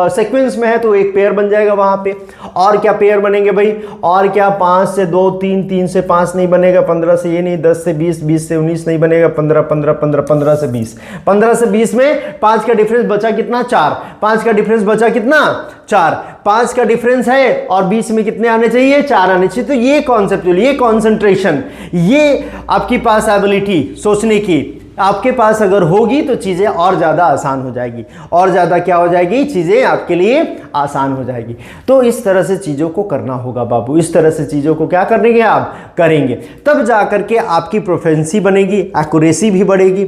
सीक्वेंस में है, तो एक पेयर बन जाएगा वहां पे। और क्या पेयर बनेंगे भाई, और क्या, 5 से 2 3, 3 से 5 नहीं बनेगा, 15 से ये नहीं, 10 से 20, 20 से 19 नहीं बनेगा, 15 15 15 15 से 20, 15 से 20 में 5 का डिफरेंस बचा कितना, 4, 5 का डिफरेंस बचा कितना, 4, 5 का डिफरेंस है और 20 में कितने आने चाहिए, 4 आने चाहिए। तो ये कॉन्सेप्चुअल, ये कॉन्सेंट्रेशन, ये आपकी पास एबिलिटी सोचने की आपके पास अगर होगी तो चीजें और ज्यादा आसान हो जाएगी, और ज्यादा क्या हो जाएगी, चीजें आपके लिए आसान हो जाएगी। तो इस तरह से चीजों को करना होगा बाबू, इस तरह से चीजों को क्या करेंगे आप, करेंगे, तब जाकर के आपकी प्रोफिशिएंसी बनेगी, एक्यूरेसी भी बढ़ेगी।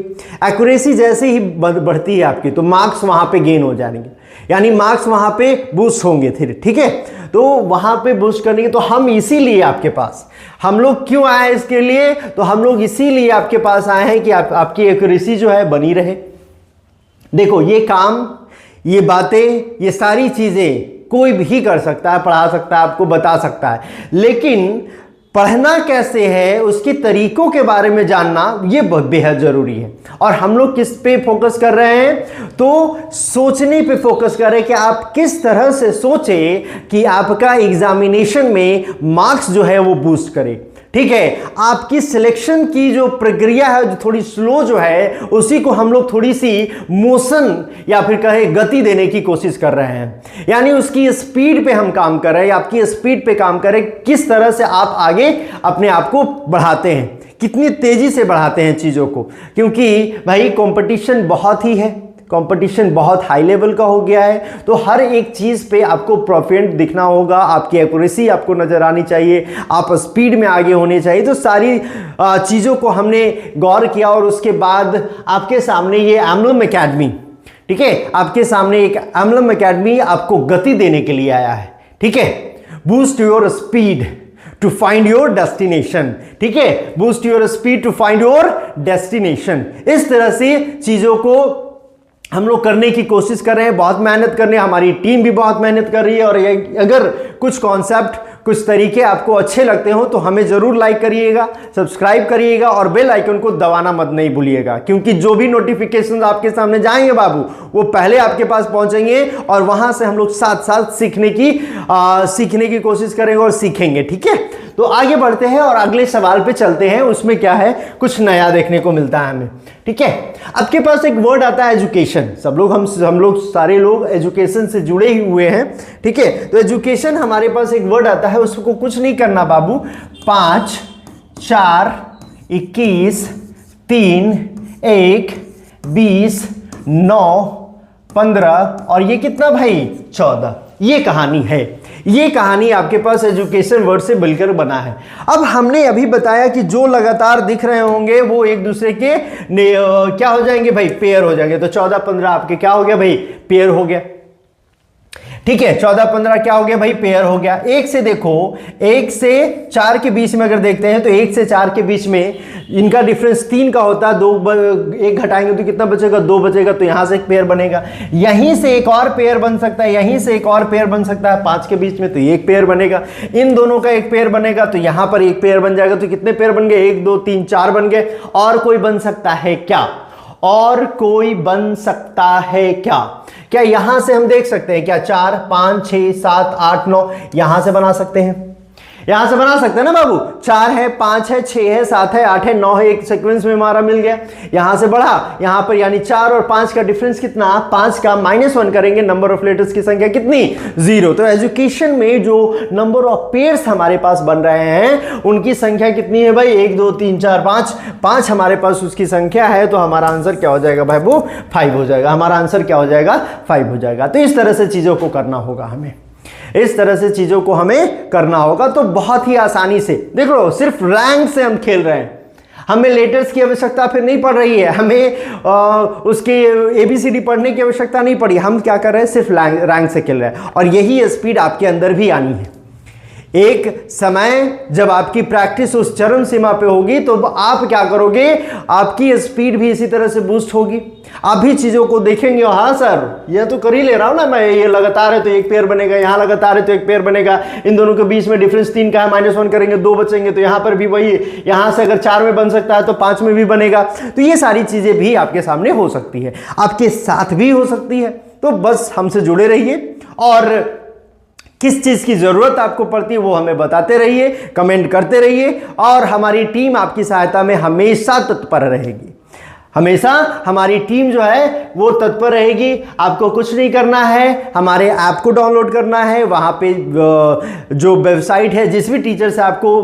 एक्यूरेसी जैसे ही बढ़ती है आपकी तो मार्क्स वहां पे गेन हो जाएंगे, यानी मार्क्स वहां पे बूस्ट होंगे फिर। ठीक है, तो वहां पे बूस्ट करने के, तो हम इसीलिए आपके पास, हम लोग क्यों आए हैं इसके लिए, तो हम लोग इसीलिए आपके पास आए हैं कि आपकी एक्यूरेसी जो है बनी रहे। देखो ये काम, ये बातें, ये सारी चीजें कोई भी कर सकता है, पढ़ा सकता है, आपको बता सकता है, लेकिन पढ़ना कैसे है, उसके तरीकों के बारे में जानना ये बेहद जरूरी है। और हम लोग किस पे फोकस कर रहे हैं, तो सोचने पे फोकस कर रहे हैं कि आप किस तरह से सोचें कि आपका एग्जामिनेशन में मार्क्स जो है वो बूस्ट करे। ठीक है, आपकी सिलेक्शन की जो प्रक्रिया है जो थोड़ी स्लो जो है, उसी को हम लोग थोड़ी सी मोशन या फिर कहे गति देने की कोशिश कर रहे हैं। यानी उसकी स्पीड पे हम काम कर रहे हैं, आपकी स्पीड पे काम कर रहे हैं, किस तरह से आप आगे अपने आप को बढ़ाते हैं, कितनी तेजी से बढ़ाते हैं चीजों को। क्योंकि भाई कंपटीशन बहुत ही है, कंपटीशन बहुत हाई लेवल का हो गया है, तो हर एक चीज़ पे आपको परफेक्ट दिखना होगा, आपकी एक्यूरेसी आपको नज़र आनी चाहिए, आप स्पीड में आगे होने चाहिए। तो सारी चीज़ों को हमने गौर किया और उसके बाद आपके सामने ये एम्बलम एकेडमी, ठीक है, आपके सामने एक एम्बलम एकेडमी आपको गति देने के लिए आया है। ठीक है, boost your speed to find your destination. ठीक है, boost your speed to find your destination. इस तरह से चीज़ों को हम लोग करने की कोशिश कर रहे हैं, बहुत मेहनत कर रहे हैं, हमारी टीम भी बहुत मेहनत कर रही है। और अगर कुछ कॉन्सेप्ट, कुछ तरीके आपको अच्छे लगते हो तो हमें जरूर लाइक करिएगा, सब्सक्राइब करिएगा और बेल आइकन को दबाना मत नहीं भूलिएगा, क्योंकि जो भी नोटिफिकेशन आपके सामने जाएंगे बाबू, वो पहले आपके पास पहुंचेंगे और वहां से हम लोग साथ साथ सीखने की कोशिश करेंगे और सीखेंगे। ठीक है, तो आगे बढ़ते हैं और अगले सवाल पे चलते हैं। उसमें क्या है, कुछ नया देखने को मिलता है हमें। ठीक है, आपके पास एक वर्ड आता है एजुकेशन। हम लोग सारे लोग एजुकेशन से जुड़े ही हुए हैं। ठीक है, तो एजुकेशन हमारे पास एक वर्ड आता है, उसको कुछ नहीं करना बाबू। 5 4 21 3 1 20 9 15 और ये कितना भाई 14। ये कहानी है, ये कहानी आपके पास एजुकेशन वर्ड से मिलकर बना है। अब हमने अभी बताया कि जो लगातार दिख रहे होंगे वो एक दूसरे के क्या हो जाएंगे भाई, पेयर हो जाएंगे। तो 14 15 आपके क्या हो गया भाई, पेयर हो गया। ठीक है, 14 15 क्या हो गया भाई, पेयर हो गया। एक से देखो, 1 से 4 के बीच में अगर देखते हैं तो 1 से 4 के बीच में इनका डिफरेंस 3 का होता है। 1 घटाएंगे तो कितना बचेगा, 2 बचेगा, तो यहां से एक पेयर बनेगा। यहीं से एक और पेयर बन सकता है, यहीं से एक और पेयर बन सकता है 5 के बीच में, तो एक पेयर बनेगा। इन दोनों का एक पेयर बनेगा तो यहां पर एक पेयर बन जाएगा। तो कितने पेयर बन गए, 1 2 3 4 बन गए। और कोई बन सकता है क्या, और कोई बन सकता है क्या, क्या यहां से हम देख सकते हैं क्या, 4 5 6 7 8 9 यहां से बना सकते हैं, यहां से बना सकते हैं ना बाबू। 4 है, 5 है, 6 है, 7 है, 8 है, 9 है, एक सीक्वेंस में हमारा मिल गया। यहां से बढ़ा, यहां पर यानी 4 और 5 का डिफरेंस कितना, 5 का -1 करेंगे, नंबर ऑफ लेटर्स की संख्या कितनी, 0। तो एजुकेशन में जो नंबर ऑफ पेयर्स हमारे पास बन रहे हैं उनकी संख्या कितनी है भाई, 1 2 3 4 5 हमारे पास उसकी संख्या है। तो हमारा आंसर क्या हो जाएगा भाई, वो 5 हो जाएगा। हमारा आंसर क्या हो जाएगा, 5 हो जाएगा। तो इस तरह से चीजों को करना होगा हमें, इस तरह से चीजों को हमें करना होगा। तो बहुत ही आसानी से देख लो, सिर्फ रैंक से हम खेल रहे हैं, हमें लेटर्स की आवश्यकता फिर नहीं पड़ रही है, हमें उसके ABCD पढ़ने की आवश्यकता नहीं पड़ी। हम क्या कर रहे हैं, सिर्फ रैंक से खेल रहे हैं। और यही स्पीड आपके अंदर भी आनी है। एक समय जब आपकी प्रैक्टिस उस चरम सीमा पे होगी तो आप क्या करोगे, आपकी स्पीड भी इसी तरह से बूस्ट होगी। आप भी चीजों को देखेंगे, हाँ सर ये तो कर ही ले रहा हूं ना मैं, ये लगातार है तो एक पेयर बनेगा, यहां लगातार है तो एक पेयर बनेगा, इन दोनों के बीच में डिफरेंस 3 का है, -1 करेंगे 2 बचेंगे, तो यहां पर भी वही, यहां से अगर 4 में बन सकता है तो 5 में भी बनेगा। तो ये सारी चीजें भी आपके सामने हो सकती है, आपके साथ भी हो सकती है। तो बस हमसे जुड़े रहिए और किस चीज की जरूरत आपको पड़ती है वो हमें बताते रहिए, कमेंट करते रहिए और हमारी टीम आपकी सहायता में हमेशा तत्पर रहेगी। हमेशा हमारी टीम जो है वो तत्पर रहेगी। आपको कुछ नहीं करना है, हमारे ऐप को डाउनलोड करना है। वहाँ पे जो वेबसाइट है, जिस भी टीचर से आपको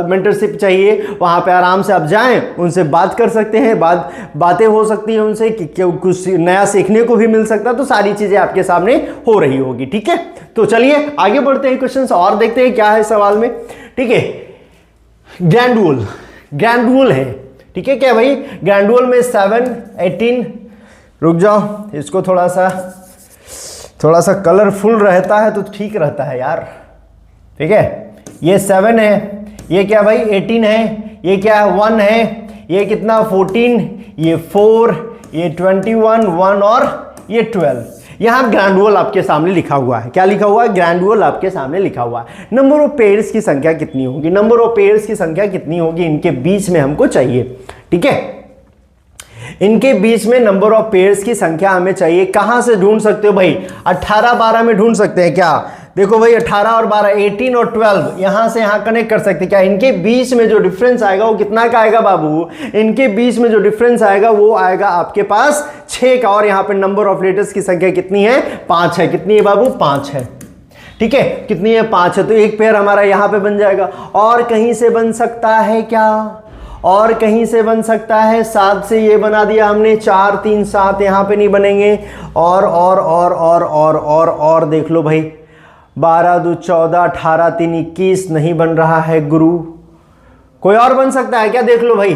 मेंटरशिप चाहिए वहाँ पे आराम से आप जाएं, उनसे बात कर सकते हैं, बातें हो सकती हैं उनसे कि कुछ नया सीखने को भी मिल सकता है। तो सारी चीज़ें आपके सामने हो रही होगी। ठीक है, तो चलिए आगे बढ़ते हैं, क्वेश्चन और देखते हैं क्या है सवाल में। ठीक है, ग्रैंड है। ठीक है क्या भाई, ग्रैंडुअल में 7 18, रुक जाओ, इसको थोड़ा सा कलरफुल रहता है तो ठीक रहता है यार। ठीक है, ये 7 है, ये क्या भाई 18 है, ये क्या 1 है, ये कितना 14, ये 4, ये 21, 1 और ये 12। यहां ग्रैंडुअल आपके सामने लिखा हुआ है। क्या लिखा हुआ है, ग्रैंडुअल आपके सामने लिखा हुआ है। नंबर ऑफ पेयर्स की संख्या कितनी होगी, नंबर ऑफ पेयर्स की संख्या कितनी होगी इनके बीच में हमको चाहिए। ठीक है, इनके बीच में नंबर ऑफ पेयर्स की संख्या हमें चाहिए। कहां से ढूंढ सकते हो भाई, 18 12 में ढूंढ सकते हैं क्या। देखो भाई 18 और 12, 18 और 12 यहां से यहां कनेक्ट कर सकते। क्या इनके बीच में जो डिफरेंस आएगा वो कितना का आएगा बाबू? इनके बीच में जो डिफरेंस आएगा वो आएगा आपके पास 6 का। और यहां पे नंबर ऑफ लेटर्स की संख्या कितनी है? 5 है। कितनी है बाबू? 5 है। ठीक है, कितनी है? 5 है। तो एक पेयर हमारा यहां पे बन जाएगा। और कहीं से बन सकता है क्या? और कहीं से बन सकता है? 7 से ये बना दिया हमने, 4 3 7 यहां पे नहीं बनेंगे। और देख लो भाई, 12 2 14, 18 3 21 नहीं बन रहा है गुरु। कोई और बन सकता है क्या? देख लो भाई,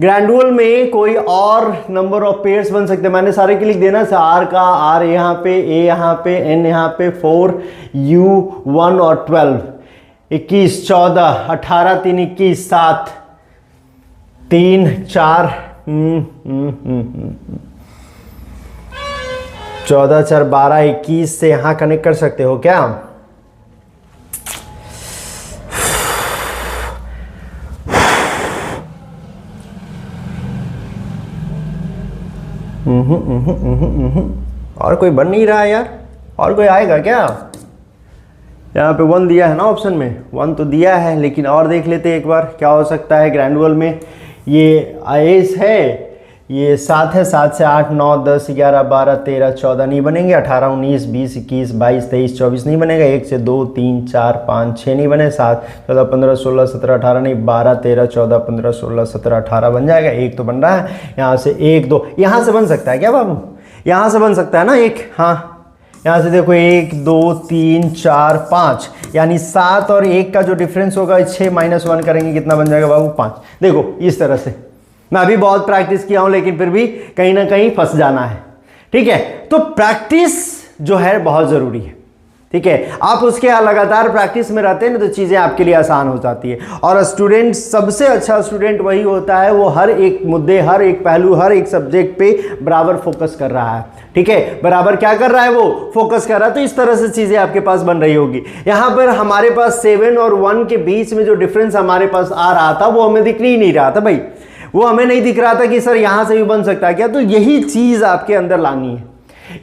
ग्रैंडुअल में कोई और नंबर ऑफ पेयर्स बन सकते हैं। मैंने सारे के लिख देना, आर का आर यहाँ पे, ए यहाँ पे, एन यहाँ पे, 4 यू 1 और 12, 21 14, 18 3 21, 7 3 4 14 4 12 21 से यहां कनेक्ट कर सकते हो क्या? और कोई बन नहीं रहा है यार। और कोई आएगा क्या? यहाँ पे 1 दिया है ना ऑप्शन में, 1 तो दिया है, लेकिन और देख लेते हैं एक बार क्या हो सकता है। ग्रैंडुअल में ये आएस है, ये 7 है, 7 से 8 9 10 11 12 13 14 नहीं बनेंगे। 18 19 20 21 22 23 24 नहीं बनेगा। 1 से 2 3 4 5 6 नहीं बने। 7 14 15 16 17 18 नहीं, 12 13 14 15 16 17 18 बन जाएगा। 1 तो बन रहा है यहाँ से, 1 2 यहाँ से बन सकता है क्या बाबू? यहाँ से बन सकता है ना एक। हाँ, यहाँ से देखो 1 2 3 4 5, यानी 7 और 1 का जो डिफरेंस होगा 6 - 1 करेंगे, कितना बन जाएगा बाबू? 5। देखो इस तरह से। मैं अभी बहुत प्रैक्टिस किया हूं, लेकिन फिर भी कहीं ना कहीं फंस जाना है। ठीक है, तो प्रैक्टिस जो है बहुत जरूरी है। ठीक है, आप उसके लगातार प्रैक्टिस में रहते हैं ना, तो चीजें आपके लिए आसान हो जाती है। और स्टूडेंट, सबसे अच्छा स्टूडेंट वही होता है, वो हर एक मुद्दे, हर एक पहलू, हर एक सब्जेक्ट पे बराबर फोकस कर रहा है। ठीक है, बराबर क्या कर रहा है? वो फोकस कर रहा है। तो इस तरह से चीजें आपके पास बन रही होगी। यहां पर हमारे पास 7 और 1 के बीच में जो डिफरेंस हमारे पास आ रहा था, वो हमें दिख नहीं रहा था भाई। वो हमें नहीं दिख रहा था कि सर यहां से भी बन सकता है क्या। तो यही चीज आपके अंदर लानी है,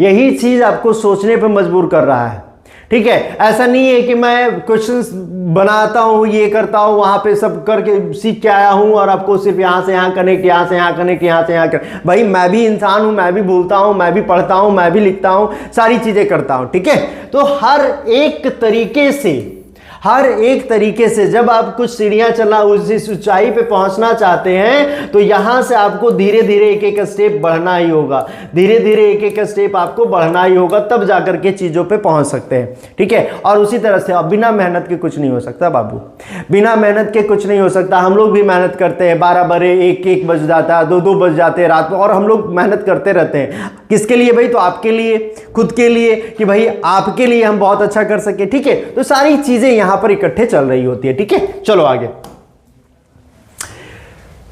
यही चीज आपको सोचने पर मजबूर कर रहा है। ठीक है, ऐसा नहीं है कि मैं क्वेश्चंस बनाता हूं, ये करता हूं, वहां पे सब करके सीख के आया हूं और आपको सिर्फ यहां से यहां कनेक्ट, यहां से यहां कनेक्ट, यहां से यहां कनेक्ट। भाई मैं भी इंसान हूं, मैं भी बोलता हूं, मैं भी पढ़ता हूं, मैं भी लिखता हूं, सारी चीजें करता हूं। ठीक है, तो हर एक तरीके से जब आप कुछ सीढ़ियां चलना, उस ऊंचाई पे पहुंचना चाहते हैं, तो यहां से आपको धीरे धीरे एक एक स्टेप बढ़ना ही होगा। धीरे धीरे एक एक स्टेप आपको बढ़ना ही होगा, तब जाकर के चीजों पे पहुंच सकते हैं। ठीक है, और उसी तरह से अब बिना मेहनत के कुछ नहीं हो सकता बाबू, बिना मेहनत के कुछ नहीं हो सकता। हम लोग भी मेहनत करते हैं, 12 बजे 1 बज जाता है, 2 बज जाते हैं रात में, और हम लोग मेहनत करते रहते हैं। किसके लिए भाई? तो आपके लिए, खुद के लिए, कि भाई आपके लिए हम बहुत अच्छा कर सके। ठीक है, तो सारी चीजें यहां पर इकट्ठे चल रही होती है। ठीक है, चलो आगे।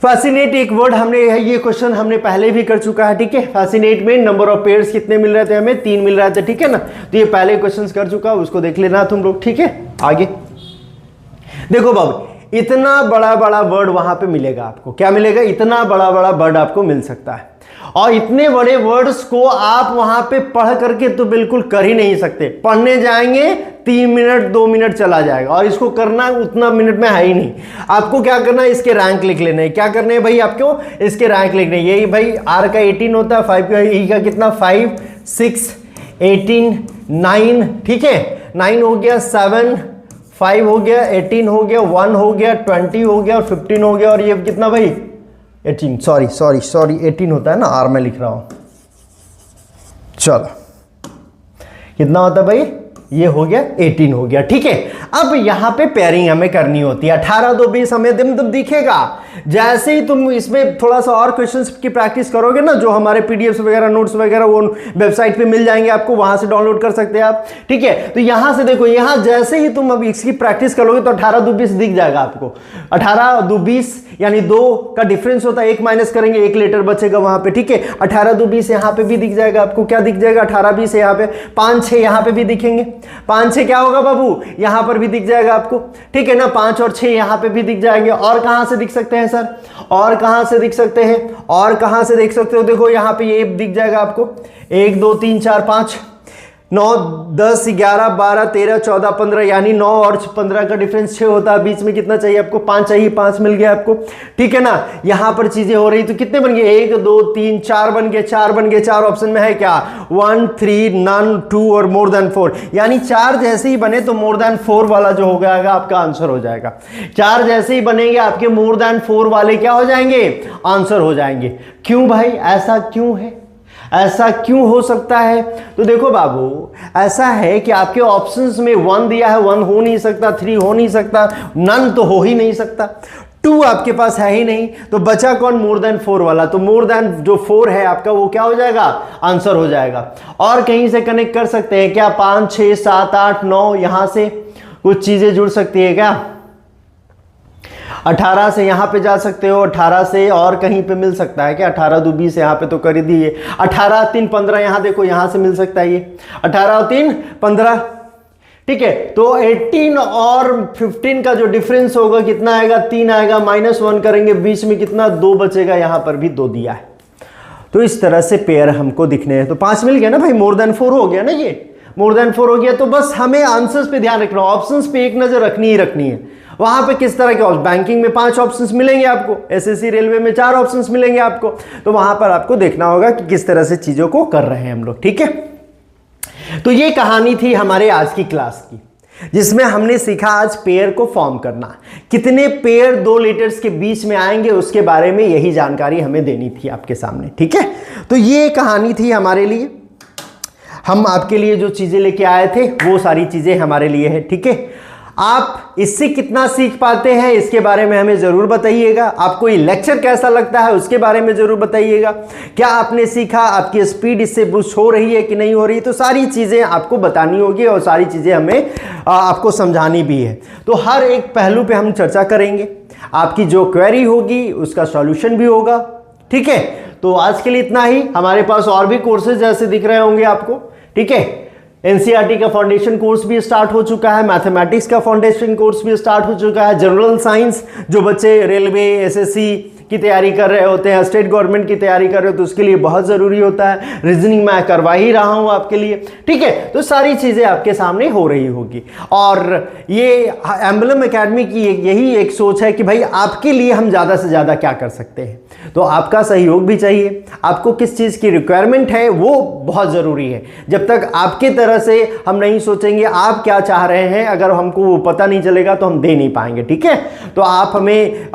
फैसिनेट एक वर्ड हमने, ये क्वेश्चन हमने पहले भी कर चुका है। ठीक है, फैसिनेट में नंबर ऑफ पेयर्स कितने मिल रहे थे हमें? 3 मिल रहे थे। ठीक है ना, तो ये पहले क्वेश्चन कर चुका, उसको देख लेना तुम लोग। ठीक है, आगे देखो बाबू, इतना बड़ा बड़ा वर्ड वहां पे मिलेगा आपको। क्या मिलेगा? इतना बड़ा बड़ा वर्ड आपको मिल सकता है, और इतने बड़े वर्ड्स को आप वहां पे पढ़ करके तो बिल्कुल कर ही नहीं सकते। पढ़ने जाएंगे 3 मिनट 2 मिनट चला जाएगा, और इसको करना उतना मिनट में है ही नहीं। आपको क्या करना है? इसके रैंक लिख लेना है। क्या करने है भाई आपको? इसके रैंक लिखने। यही भाई आर का 18 होता है, 5 का, ई का कितना? 5 6 18 9। ठीक है, 9 हो गया, 7 5 हो गया, 18 हो गया, 1 हो गया, 20 हो गया, और 15 हो गया, और ये कितना भाई? 18, सॉरी 18 होता है ना, आर में लिख रहा हूं। चलो, कितना होता है भाई? ये हो गया 18 हो गया। ठीक है, अब यहां पे पेयरिंग हमें करनी होती है। 18 2 20 हमें मतलब दिखेगा। जैसे ही तुम इसमें थोड़ा सा और क्वेश्चंस की प्रैक्टिस करोगे ना, जो हमारे पीडीएफ वगैरह, नोट्स वगैरह वो वेबसाइट पे मिल जाएंगे आपको, वहां से डाउनलोड कर सकते हैं आप। ठीक है, तो यहां से देखो, यहां जैसे ही तुम अब इसकी प्रैक्टिस करोगे तो 18 2 20 दिख जाएगा आपको। 18 2 20 यानी 2 का डिफरेंस होता है, 1 माइनस करेंगे, 1 लेटर बचेगा वहां पे। ठीक है, 18 2 20 यहां पे भी दिख जाएगा आपको। क्या दिख जाएगा? 18 20 यहां पे, 5 6 यहां पे भी दिखेंगे। 5 6 क्या होगा बाबू? यहां पर भी दिख जाएगा आपको। ठीक है ना, 5 और 6 यहां पे भी दिख जाएंगे। और कहां से दिख सकते हैं सर? और कहां से दिख सकते हैं? और कहां से देख सकते हो? देखो यहां पे ये दिख जाएगा आपको, 1 2 3 4 5। 9, 10, 11, 12, 13, 14, 15 यानी 9 और 15 का डिफरेंस 6 होता है। बीच में कितना चाहिए आपको? 5 चाहिए, 5 मिल गया आपको, ठीक है ना। यहां पर चीजें हो रही तो कितने बन गए? 1, 2, 3, 4 बन गए, 4 बन गए। 4 ऑप्शन में है क्या? 1, 3, नन, 2 और मोर देन 4, यानी 4 जैसे ही बने तो मोर देन 4 वाला जो हो जाएगा आपका आंसर हो जाएगा। 4 जैसे ही बनेंगे आपके मोर देन 4 वाले क्या हो जाएंगे? आंसर हो जाएंगे। क्यों भाई, ऐसा क्यों है? ऐसा क्यों हो सकता है? तो देखो बाबू, ऐसा है कि आपके ऑप्शंस में 1 दिया है, 1 हो नहीं सकता, 3 हो नहीं सकता, नन तो हो ही नहीं सकता, 2 आपके पास है ही नहीं, तो बचा कौन? मोर देन 4 वाला। तो मोर देन जो 4 है आपका वो क्या हो जाएगा? आंसर हो जाएगा। और कहीं से कनेक्ट कर सकते हैं क्या? 5, 6, 7, 8, 9 यहां से कुछ चीजें जुड़ सकती है क्या? 18 से यहां पे जा सकते हो, 18 से और कहीं पे मिल सकता है क्या? 18 2 20 यहां पे तो कर ही दिए। 18 3 15 यहां देखो, यहां से मिल सकता है ये 18 और 3 15, ठीक है। तो 18 और 15 का जो डिफरेंस होगा कितना आएगा? 3 आएगा, -1 करेंगे, बीच में कितना? 2 बचेगा, यहां पर भी 2 दिया है। तो इस तरह से पेयर हमको दिखने हैं। तो 5 मिल गया ना भाई, मोर देन 4 हो गया ना, ये मोर देन 4 हो गया। तो बस हमें आंसर्स पे ध्यान रखना, ऑप्शंस पे एक नजर रखनी ही रखनी है। वहां पे किस तरह के? बैंकिंग में 5 ऑप्शंस मिलेंगे आपको, एसएससी रेलवे में 4 ऑप्शंस मिलेंगे आपको, तो वहां पर आपको देखना होगा कि किस तरह से चीजों को कर रहे हैं हम लोग, ठीक है। तो ये कहानी थी हमारे आज की क्लास की, जिसमें हमने सीखा आज पेयर को फॉर्म करना। कितने पेयर 2 लेटर्स के बीच में आएंगे उसके बारे में यही जानकारी हमें देनी थी आपके सामने, ठीक है। तो ये कहानी थी हमारे लिए, हम आपके लिए जो चीजें लेके आए थे वो सारी चीजें हमारे लिए है, ठीक है। आप इससे कितना सीख पाते हैं इसके बारे में हमें जरूर बताइएगा। आपको ये लेक्चर कैसा लगता है उसके बारे में जरूर बताइएगा। क्या आपने सीखा? आपकी स्पीड इससे बूस्ट हो रही है कि नहीं हो रही? तो सारी चीजें आपको बतानी होगी और सारी चीजें हमें आपको समझानी भी है। तो हर एक पहलू पे हम चर्चा करेंगे, आपकी जो क्वेरी होगी उसका सॉल्यूशन भी होगा, ठीक है। तो आज के लिए इतना ही। हमारे पास और भी कोर्सेज जैसे दिख रहे होंगे आपको, ठीक है। एनसीईआरटी का फाउंडेशन कोर्स भी स्टार्ट हो चुका है, मैथमेटिक्स का फाउंडेशन कोर्स भी स्टार्ट हो चुका है, जनरल साइंस जो बच्चे रेलवे, एसएससी की तैयारी कर रहे होते हैं, स्टेट गवर्नमेंट की तैयारी कर रहे हो तो उसके लिए बहुत ज़रूरी होता है। रीजनिंग मैं करवा ही रहा हूँ आपके लिए, ठीक है। तो सारी चीज़ें आपके सामने हो रही होगी। और ये एम्बलम एकेडमी की यही एक सोच है कि भाई आपके लिए हम ज़्यादा से ज़्यादा क्या कर सकते हैं। तो आपका सहयोग भी चाहिए। आपको किस चीज़ की रिक्वायरमेंट है वो बहुत ज़रूरी है। जब तक आपके तरह से हम नहीं सोचेंगे आप क्या चाह रहे हैं, अगर हमको वो पता नहीं चलेगा तो हम दे नहीं पाएंगे, ठीक है। तो आप हमें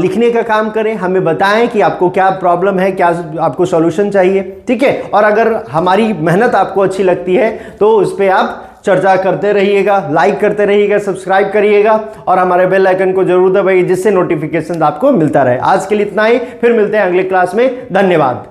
लिखने का काम करें, हमें बताएं कि आपको क्या प्रॉब्लम है, क्या आपको सॉल्यूशन चाहिए, ठीक है। और अगर हमारी मेहनत आपको अच्छी लगती है तो उस पर आप चर्चा करते रहिएगा, लाइक करते रहिएगा, सब्सक्राइब करिएगा और हमारे बेल आइकन को जरूर दबाइए जिससे नोटिफिकेशन आपको मिलता रहे। आज के लिए इतना ही, फिर मिलते हैं अगले क्लास में। धन्यवाद।